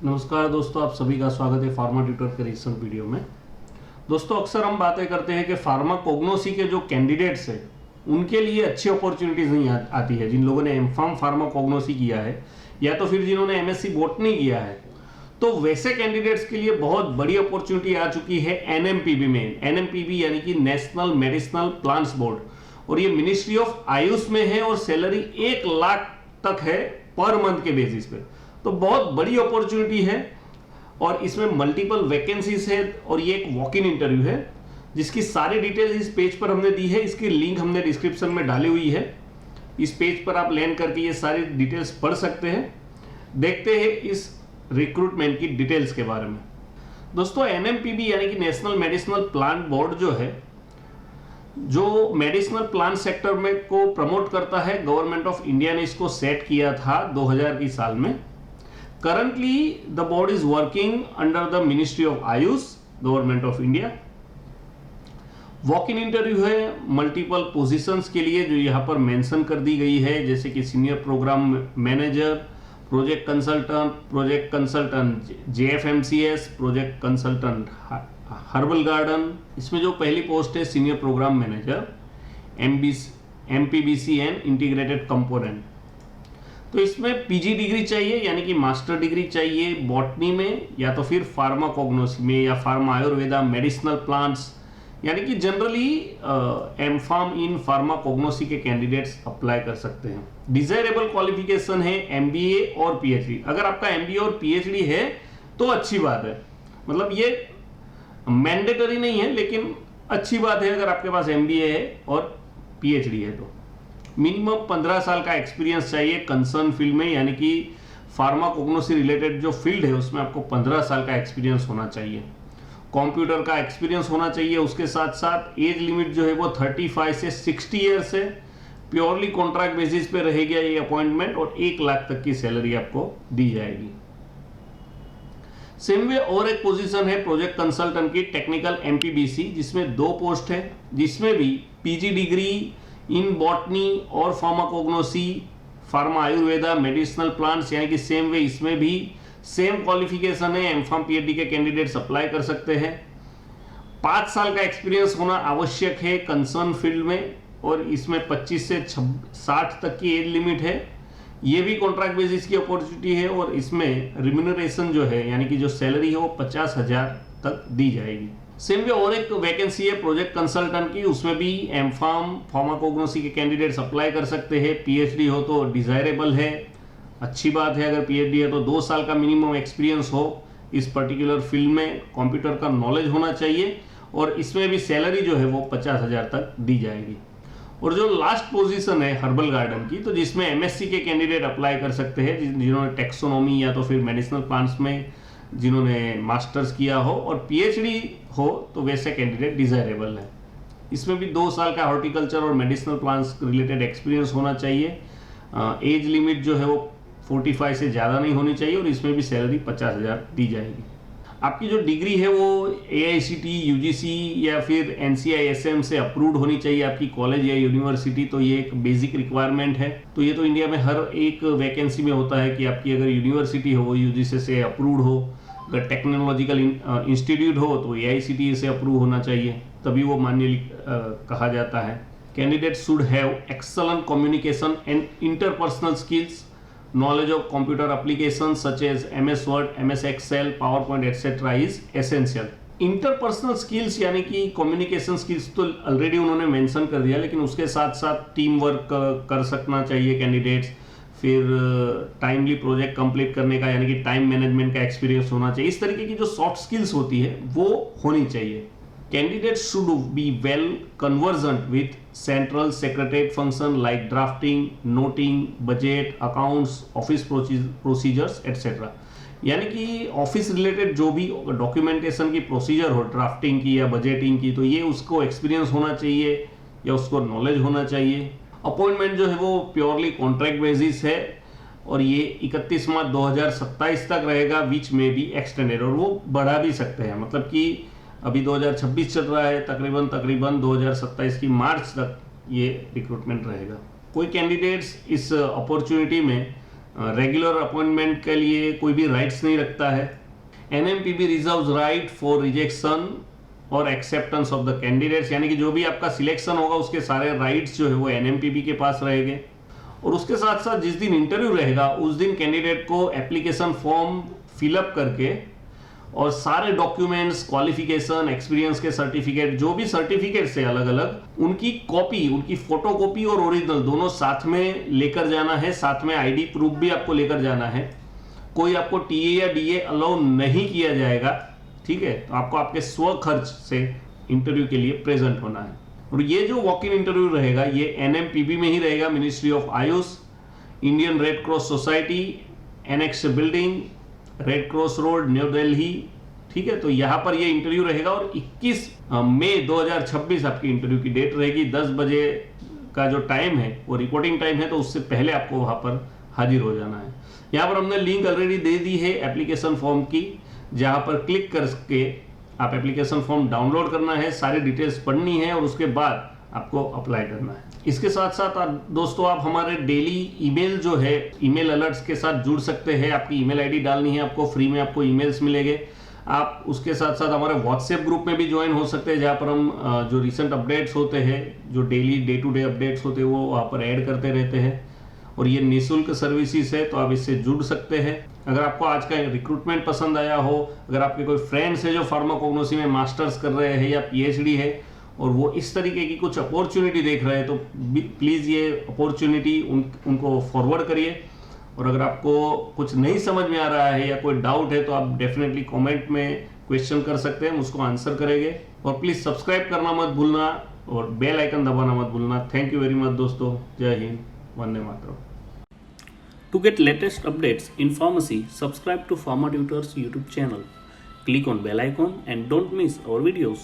नमस्कार दोस्तों, आप सभी का स्वागत है फार्मा ट्यूटर के रिसेंट वीडियो में। दोस्तों, अक्सर हम बातें करते हैं कि फार्मा कोग्नोसी के जो कैंडिडेट्स हैं उनके लिए अच्छी अपॉर्चुनिटीज नहीं आती है। जिन लोगों ने एमफार्म फार्मा कोग्नोसी किया है या तो फिर जिन्होंने एमएससी बॉटनी किया है, तो वैसे कैंडिडेट्स के लिए बहुत बड़ी अपॉर्चुनिटी आ चुकी है एनएमपीबी में। एनएमपीबी यानी कि नेशनल मेडिसिनल प्लांट्स बोर्ड, और ये मिनिस्ट्री ऑफ आयुष में है और सैलरी 1 लाख तक है पर मंथ के बेसिस पे। तो बहुत बड़ी अपॉर्चुनिटी है और इसमें मल्टीपल वैकेंसीज है और ये एक वॉक इन इंटरव्यू है जिसकी सारी डिटेल इस पेज पर हमने दी है। इसकी लिंक हमने डिस्क्रिप्शन में डाली हुई है। इस पेज पर आप लैंड करके ये सारी डिटेल्स पढ़ सकते हैं। देखते हैं इस रिक्रूटमेंट की डिटेल्स के बारे में। दोस्तों, एनएमपीबी यानी कि नेशनल मेडिसिनल प्लांट बोर्ड जो है, जो मेडिसिनल प्लांट सेक्टर में को प्रमोट करता है, गवर्नमेंट ऑफ इंडिया ने इसको सेट किया था 2000 की साल में। Currently, the board is working under the Ministry of Ayush, government of India. Walk in interview है मल्टीपल पोजीशंस के लिए जो यहाँ पर मेंशन कर दी गई है, जैसे कि senior programme manager, project consultant JFMCS, project consultant herbal garden. इसमें जो पहली पोस्ट है senior programme manager MPBC and integrated component. तो इसमें पीजी डिग्री चाहिए यानी कि मास्टर डिग्री चाहिए बॉटनी में या तो फिर फार्मा कोग्नोसी में या फार्मा आयुर्वेदा मेडिसिनल प्लांट्स, यानी कि जनरली एमफार्म इन फार्मा कोग्नोसी के कैंडिडेट्स अप्लाई कर सकते हैं। डिजायरेबल क्वालिफिकेशन है एमबीए और पीएचडी। अगर आपका एमबीए और पीएचडी है तो अच्छी बात है, मतलब ये मैंडेटरी नहीं है लेकिन अच्छी बात है अगर आपके पास एमबीए है और पीएचडी है। तो मिनिमम 15 साल का एक्सपीरियंस चाहिए कंसर्न फील्ड में, यानी कि फार्मा कोग्नोसी रिलेटेड जो फील्ड है उसमें आपको 15 साल का एक्सपीरियंस होना चाहिए। कंप्यूटर का एक्सपीरियंस होना चाहिए। उसके साथ साथ एज लिमिट जो है वो 35 से 60 ईयर्स है। प्योरली कॉन्ट्रैक्ट बेसिस पे रहेगा ये अपॉइंटमेंट और 1 लाख तक की सैलरी आपको दी जाएगी। सेम वे और एक पोजीशन है प्रोजेक्ट कंसल्टेंट की टेक्निकल एमपीबीसी, जिसमें 2 पोस्ट है, जिसमें भी पीजी डिग्री इन बॉटनी और pharmacognosy, pharma Ayurveda medicinal plants, यानी कि सेम वे इसमें भी सेम क्वालिफिकेशन है। एमफार्म पीएचडी के कैंडिडेट्स अप्लाई कर सकते हैं। 5 साल का एक्सपीरियंस होना आवश्यक है कंसर्न फील्ड में और इसमें 25 से 60 तक की एज लिमिट है। ये भी कॉन्ट्रैक्ट बेसिस की अपॉर्चुनिटी है और इसमें रिम्यूनरेशन जो है यानी कि जो सैलरी है वो 50,000 तक दी जाएगी। सेम वे और एक वैकेंसी है प्रोजेक्ट कंसल्टेंट की, उसमें भी एमफार्म फार्माकोग्नोसी के कैंडिडेट्स अप्लाई कर सकते हैं। पीएचडी हो तो डिजायरेबल है, अच्छी बात है। अगर पीएचडी है तो 2 साल का मिनिमम एक्सपीरियंस हो इस पर्टिकुलर फील्ड में, कंप्यूटर का नॉलेज होना चाहिए और इसमें भी सैलरी जो है वो 50,000 तक दी जाएगी। और जो लास्ट पोजीशन है हर्बल गार्डन की, तो जिसमें एमएससी के कैंडिडेट अप्लाई कर सकते हैं जिन्होंने टेक्सोनोमी या तो फिर मेडिसिनल प्लांट्स में जिन्होंने मास्टर्स किया हो, और पीएचडी हो तो वैसे कैंडिडेट डिजायरेबल है। इसमें भी 2 साल का हॉर्टिकल्चर और मेडिसिनल प्लांट्स रिलेटेड एक्सपीरियंस होना चाहिए। एज लिमिट जो है वो 45 से ज़्यादा नहीं होनी चाहिए और इसमें भी सैलरी 50,000 दी जाएगी। आपकी जो डिग्री है वो एआईसीटी, यूजीसी या फिर एनसीआईएसएम से अप्रूव्ड होनी चाहिए आपकी कॉलेज या यूनिवर्सिटी। तो ये एक बेसिक रिक्वायरमेंट है। तो ये तो इंडिया में हर एक वैकेंसी में होता है कि आपकी अगर यूनिवर्सिटी हो वो यूजीसी से अप्रूव्ड हो, अगर टेक्नोलॉजिकल इंस्टीट्यूट हो तो एआईसीटी से अप्रूव होना चाहिए, तभी वो मान्य कहा जाता है। Candidate should have excellent communication and interpersonal skills, knowledge of computer applications such as MS Word, MS Excel, PowerPoint etc. is essential. Interpersonal skills यानी कि कम्युनिकेशन स्किल्स तो ऑलरेडी उन्होंने मेंशन कर दिया, लेकिन उसके साथ साथ टीम वर्क कर सकना चाहिए कैंडिडेट्स। फिर टाइमली प्रोजेक्ट कंप्लीट करने का यानी कि टाइम मैनेजमेंट का एक्सपीरियंस होना चाहिए। इस तरीके की जो सॉफ्ट स्किल्स होती है वो होनी चाहिए। Candidates should be well conversant with central secretariat function like drafting, noting, budget, accounts, office procedures etc. यानी कि ऑफिस रिलेटेड जो भी डॉक्यूमेंटेशन की प्रोसीजर हो, ड्राफ्टिंग की या बजटिंग की, तो ये उसको एक्सपीरियंस होना चाहिए या उसको नॉलेज होना चाहिए। अपॉइंटमेंट जो है वो प्योरली कॉन्ट्रैक्ट बेसिस है और ये 31 मार्च 2027 तक रहेगा, विच में भी एक्सटेंडेड, और वो बढ़ा भी सकते हैं। मतलब कि अभी 2026 चल रहा है, तकरीबन 2027 की मार्च तक ये रिक्रूटमेंट रहेगा। कोई कैंडिडेट्स इस अपॉर्चुनिटी में रेगुलर अपॉइंटमेंट के लिए कोई भी राइट्स नहीं रखता है। NMPB reserves right for rejection और एक्सेप्टेंस ऑफ द कैंडिडेट्स, यानी कि जो भी आपका सिलेक्शन होगा उसके सारे राइट्स जो है वो NMPB के पास रहेंगे। और उसके साथ साथ जिस दिन इंटरव्यू रहेगा उस दिन कैंडिडेट को एप्लीकेशन फॉर्म फिलअप करके और सारे डॉक्यूमेंट्स, क्वालिफिकेशन, एक्सपीरियंस के सर्टिफिकेट, जो भी सर्टिफिकेट्स है अलग अलग, उनकी कॉपी, उनकी फोटोकॉपी और ओरिजिनल दोनों साथ में लेकर जाना है। साथ में ID प्रूफ भी आपको लेकर जाना है। कोई आपको TA या DA अलाउ नहीं किया जाएगा, ठीक है। तो आपको आपके स्व खर्च से इंटरव्यू के लिए प्रेजेंट होना है। और ये जो वॉक इन इंटरव्यू रहेगा ये NMPB में ही रहेगा, ministry of Ayush, Indian red cross society, annex building, red cross road, new Delhi, ठीक है। तो यहाँ पर ये इंटरव्यू रहेगा और 21 मई 2026 आपकी इंटरव्यू की डेट रहेगी। 10 बजे का जो टाइम है वो रिपोर्टिंग टाइम है, तो उससे पहले आपको वहाँ पर हाजिर हो जाना है। यहाँ पर हमने लिंक ऑलरेडी दे दी है एप्लीकेशन फॉर्म की, जहाँ पर क्लिक करके आप एप्लीकेशन फॉर्म डाउनलोड करना है, सारी डिटेल्स पढ़नी है और उसके बाद आपको अप्लाई करना है। इसके साथ साथ दोस्तों आप हमारे डेली ईमेल जो है, ईमेल अलर्ट्स के साथ जुड़ सकते हैं। आपकी ईमेल आईडी डालनी है, आपको फ्री में आपको ईमेल्स मिलेंगे। आप उसके साथ साथ हमारे व्हाट्सएप ग्रुप में भी ज्वाइन हो सकते हैं, जहाँ पर हम जो रिसेंट अपडेट्स होते हैं, जो daily day to day updates होते हैं वो वहाँ पर ऐड करते रहते हैं। और ये निःशुल्क सर्विसेज है, तो आप इससे जुड़ सकते हैं। अगर आपको आज का रिक्रूटमेंट पसंद आया हो, अगर आपके कोई फ्रेंड्स है जो फार्माकोग्नोसी में मास्टर्स कर रहे हैं या PhD है और वो इस तरीके की कुछ अपॉर्चुनिटी देख रहे हैं, तो प्लीज़ ये अपॉर्चुनिटी उनको फॉरवर्ड करिए। और अगर आपको कुछ नहीं समझ में आ रहा है या कोई डाउट है तो आप डेफिनेटली कमेंट में क्वेश्चन कर सकते हैं, हम उसको आंसर करेंगे। और प्लीज़ सब्सक्राइब करना मत भूलना और बेल आइकन दबाना मत भूलना। थैंक यू वेरी मच दोस्तों। जय Hind, Vande Mataram. To get latest updates in pharmacy, subscribe to Pharma Tutors YouTube channel. Click on bell icon and don't miss our videos.